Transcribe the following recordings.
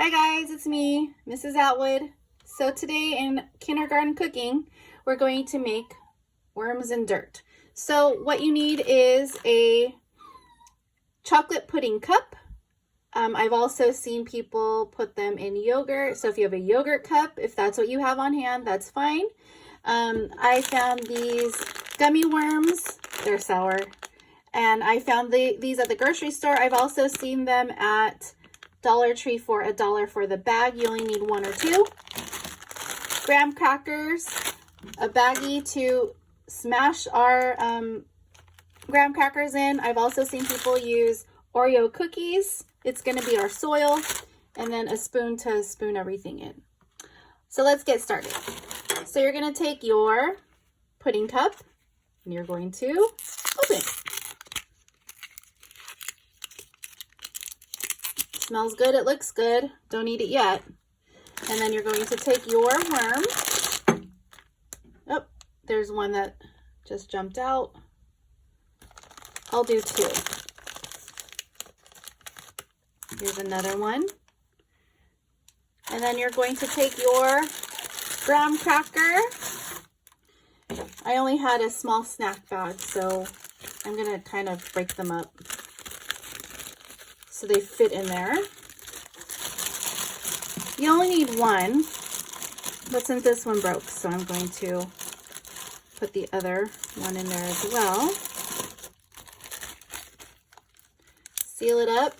Hi guys, it's me, Mrs. Atwood. So today in kindergarten cooking, we're going to make worms and dirt. So what you need is a chocolate pudding cup. I've also seen people put them in yogurt. So if you have a yogurt cup, if that's what you have on hand, that's fine. I found these gummy worms. They're sour. And I found these at the grocery store. I've also seen them at Dollar Tree for $1 for the bag. You only need 1 or 2. Graham crackers, a baggie to smash our graham crackers in. I've also seen people use Oreo cookies. It's going to be our soil. And then a spoon to spoon everything in. So let's get started. So you're going to take your pudding cup and you're going to open it. Smells good, it looks good. Don't eat it yet. And then you're going to take your worm. Oh, there's one that just jumped out. I'll do 2. Here's another one. And then you're going to take your graham cracker. I only had a small snack bag, so I'm gonna kind of break them up so they fit in there. You only need 1, but since this one broke, so I'm going to put the other one in there as well. Seal it up,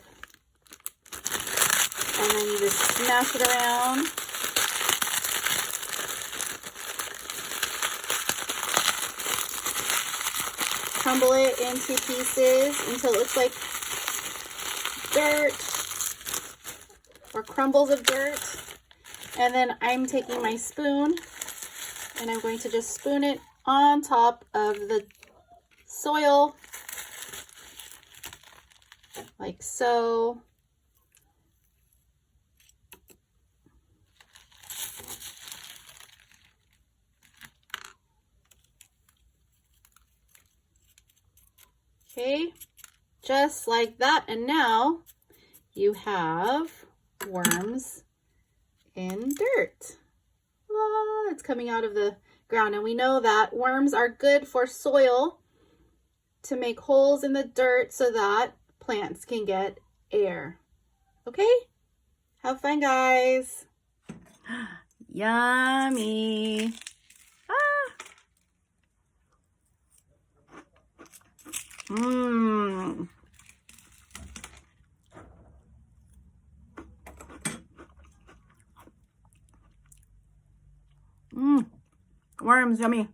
and then you just smash it around. Crumble it into pieces until it looks like dirt or crumbles of dirt. And then I'm taking my spoon and I'm going to just spoon it on top of the soil like so. Okay, just like that. And now you have worms in dirt. Ah, it's coming out of the ground. And we know that worms are good for soil to make holes in the dirt so that plants can get air. Okay? Have fun, guys. Yummy. Mmm. Worms, yummy.